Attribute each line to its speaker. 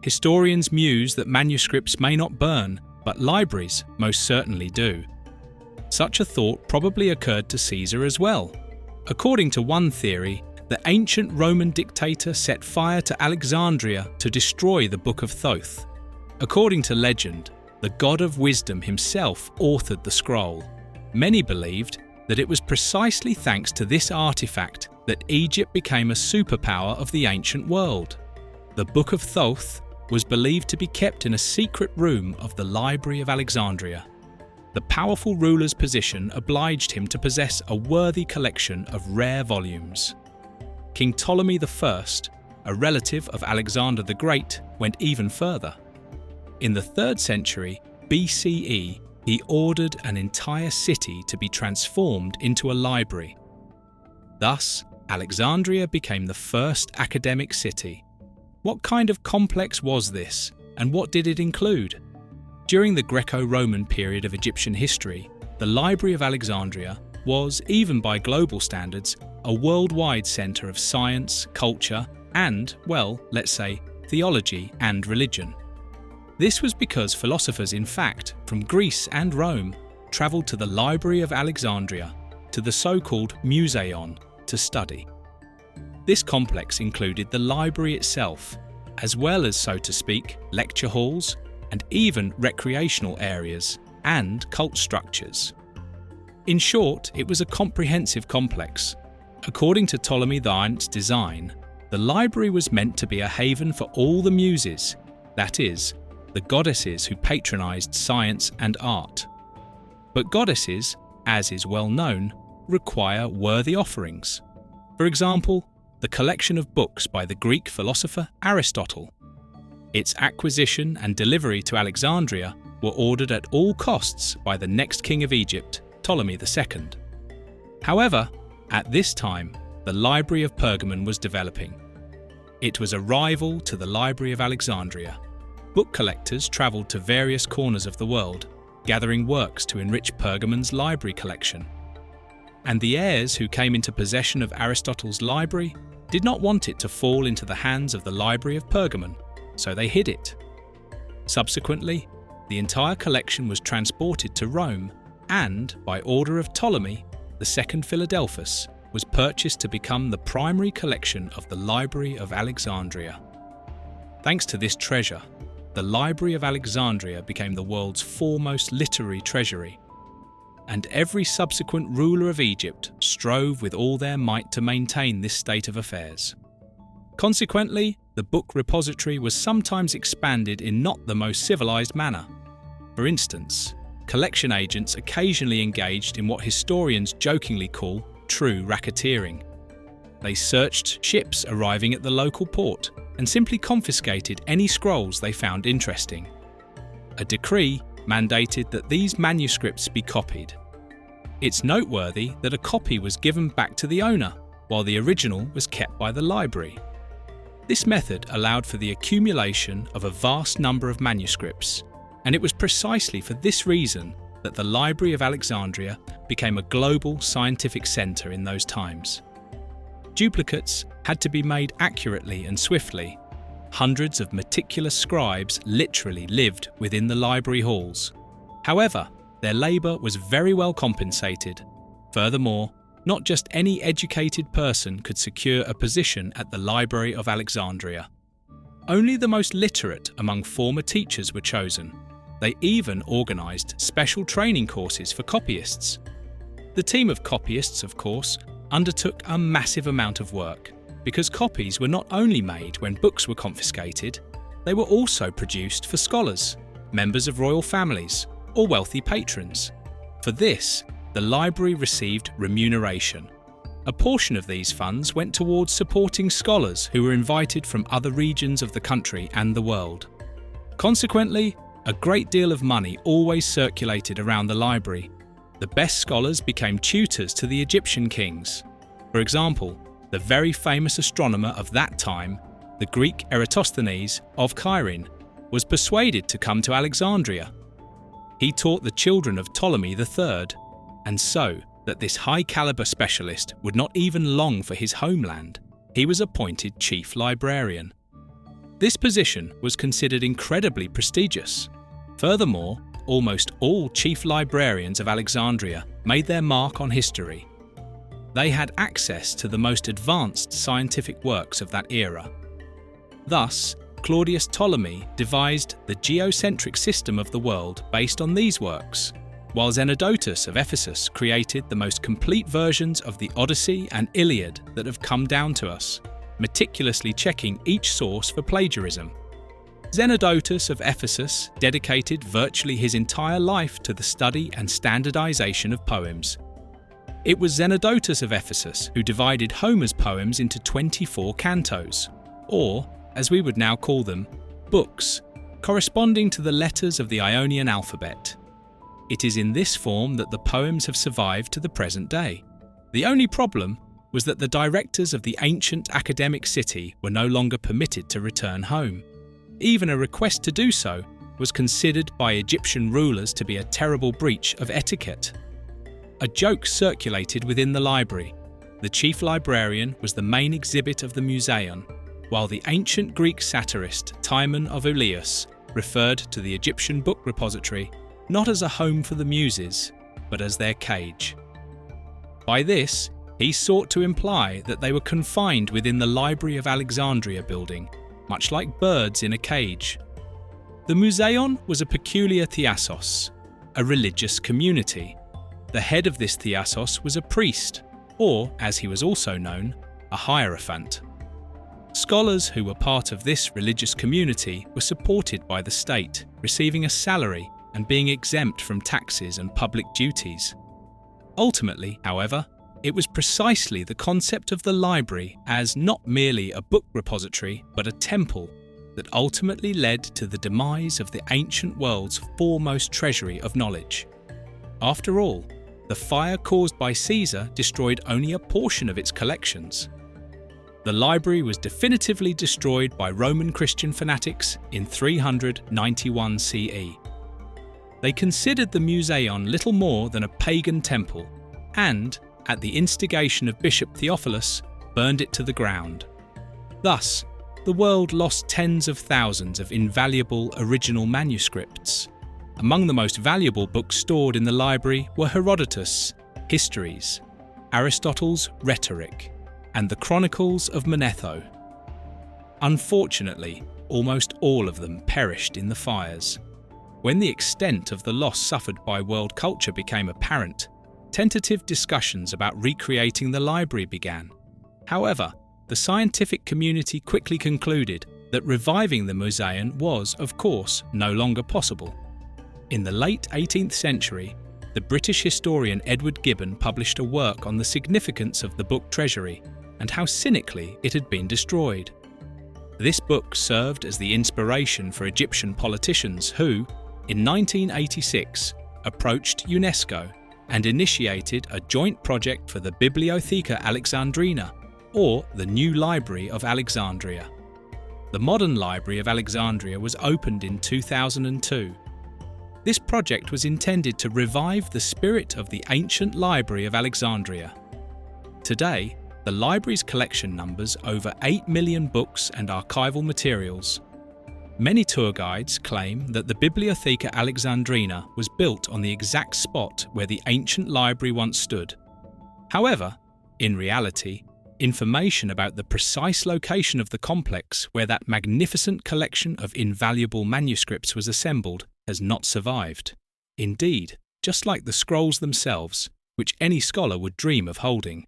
Speaker 1: Historians muse that manuscripts may not burn, but libraries most certainly do. Such a thought probably occurred to Caesar as well. According to one theory, the ancient Roman dictator set fire to Alexandria to destroy the Book of Thoth. According to legend, the god of wisdom himself authored the scroll. Many believed that it was precisely thanks to this artifact that Egypt became a superpower of the ancient world. The Book of Thoth was believed to be kept in a secret room of the Library of Alexandria. The powerful ruler's position obliged him to possess a worthy collection of rare volumes. King Ptolemy I, a relative of Alexander the Great, went even further. In the 3rd century BCE, he ordered an entire city to be transformed into a library. Thus, Alexandria became the first academic city. What kind of complex was this, and what did it include? During the Greco-Roman period of Egyptian history, the Library of Alexandria was, even by global standards, a worldwide centre of science, culture, and, well, let's say, theology and religion. This was because philosophers, in fact, from Greece and Rome, travelled to the Library of Alexandria, to the so-called Museion, to study. This complex included the library itself, as well as, so to speak, lecture halls, and even recreational areas and cult structures. In short, it was a comprehensive complex. According to Ptolemy IX's design, the library was meant to be a haven for all the muses, that is, the goddesses who patronised science and art. But goddesses, as is well known, require worthy offerings. For example, the collection of books by the Greek philosopher Aristotle. Its acquisition and delivery to Alexandria were ordered at all costs by the next king of Egypt, Ptolemy II. However, at this time, the Library of Pergamon was developing. It was a rival to the Library of Alexandria. Book collectors travelled to various corners of the world, gathering works to enrich Pergamon's library collection. And the heirs who came into possession of Aristotle's library did not want it to fall into the hands of the Library of Pergamon, so they hid it. Subsequently, the entire collection was transported to Rome and, by order of Ptolemy, the second Philadelphus, was purchased to become the primary collection of the Library of Alexandria. Thanks to this treasure, the Library of Alexandria became the world's foremost literary treasury, and every subsequent ruler of Egypt strove with all their might to maintain this state of affairs. Consequently, the book repository was sometimes expanded in not the most civilized manner. For instance, collection agents occasionally engaged in what historians jokingly call true racketeering. They searched ships arriving at the local port and simply confiscated any scrolls they found interesting. A decree mandated that these manuscripts be copied. It's noteworthy that a copy was given back to the owner, while the original was kept by the library. This method allowed for the accumulation of a vast number of manuscripts, and it was precisely for this reason that the Library of Alexandria became a global scientific centre in those times. Duplicates had to be made accurately and swiftly. Hundreds of meticulous scribes literally lived within the library halls. However, their labour was very well compensated. Furthermore, not just any educated person could secure a position at the Library of Alexandria. Only the most literate among former teachers were chosen. They even organised special training courses for copyists. The team of copyists, of course, undertook a massive amount of work, because copies were not only made when books were confiscated, they were also produced for scholars, members of royal families, or wealthy patrons. For this, the library received remuneration. A portion of these funds went towards supporting scholars who were invited from other regions of the country and the world. Consequently, a great deal of money always circulated around the library. The best scholars became tutors to the Egyptian kings. For example, the very famous astronomer of that time, the Greek Eratosthenes of Cyrene, was persuaded to come to Alexandria. He taught the children of Ptolemy III, and so that this high-caliber specialist would not even long for his homeland, he was appointed chief librarian. This position was considered incredibly prestigious. Furthermore, almost all chief librarians of Alexandria made their mark on history. They had access to the most advanced scientific works of that era. Thus, Claudius Ptolemy devised the geocentric system of the world based on these works, while Zenodotus of Ephesus created the most complete versions of the Odyssey and Iliad that have come down to us, meticulously checking each source for plagiarism. Zenodotus of Ephesus dedicated virtually his entire life to the study and standardization of poems. It was Zenodotus of Ephesus who divided Homer's poems into 24 cantos, or, as we would now call them, books, corresponding to the letters of the Ionian alphabet. It is in this form that the poems have survived to the present day. The only problem was that the directors of the ancient academic city were no longer permitted to return home. Even a request to do so was considered by Egyptian rulers to be a terrible breach of etiquette. A joke circulated within the library. The chief librarian was the main exhibit of the Museum, while the ancient Greek satirist Timon of Eleus referred to the Egyptian book repository not as a home for the muses, but as their cage. By this, he sought to imply that they were confined within the Library of Alexandria building, much like birds in a cage. The Museon was a peculiar thiasos, a religious community. The head of this thiasos was a priest, or, as he was also known, a hierophant. Scholars who were part of this religious community were supported by the state, receiving a salary and being exempt from taxes and public duties. Ultimately, however, it was precisely the concept of the library as not merely a book repository but a temple that ultimately led to the demise of the ancient world's foremost treasury of knowledge. After all, the fire caused by Caesar destroyed only a portion of its collections. The library was definitively destroyed by Roman Christian fanatics in 391 CE. They considered the Museon little more than a pagan temple and, at the instigation of Bishop Theophilus, burned it to the ground. Thus, the world lost tens of thousands of invaluable original manuscripts. Among the most valuable books stored in the library were Herodotus' Histories, Aristotle's Rhetoric, and the Chronicles of Manetho. Unfortunately, almost all of them perished in the fires. When the extent of the loss suffered by world culture became apparent, tentative discussions about recreating the library began. However, the scientific community quickly concluded that reviving the Museum was, of course, no longer possible. In the late 18th century, the British historian Edward Gibbon published a work on the significance of the book treasury and how cynically it had been destroyed. This book served as the inspiration for Egyptian politicians who, in 1986, approached UNESCO and initiated a joint project for the Bibliotheca Alexandrina, or the New Library of Alexandria. The modern Library of Alexandria was opened in 2002. This project was intended to revive the spirit of the ancient Library of Alexandria. Today, the library's collection numbers over 8 million books and archival materials. Many tour guides claim that the Bibliotheca Alexandrina was built on the exact spot where the ancient library once stood. However, in reality, information about the precise location of the complex where that magnificent collection of invaluable manuscripts was assembled has not survived. Indeed, just like the scrolls themselves, which any scholar would dream of holding.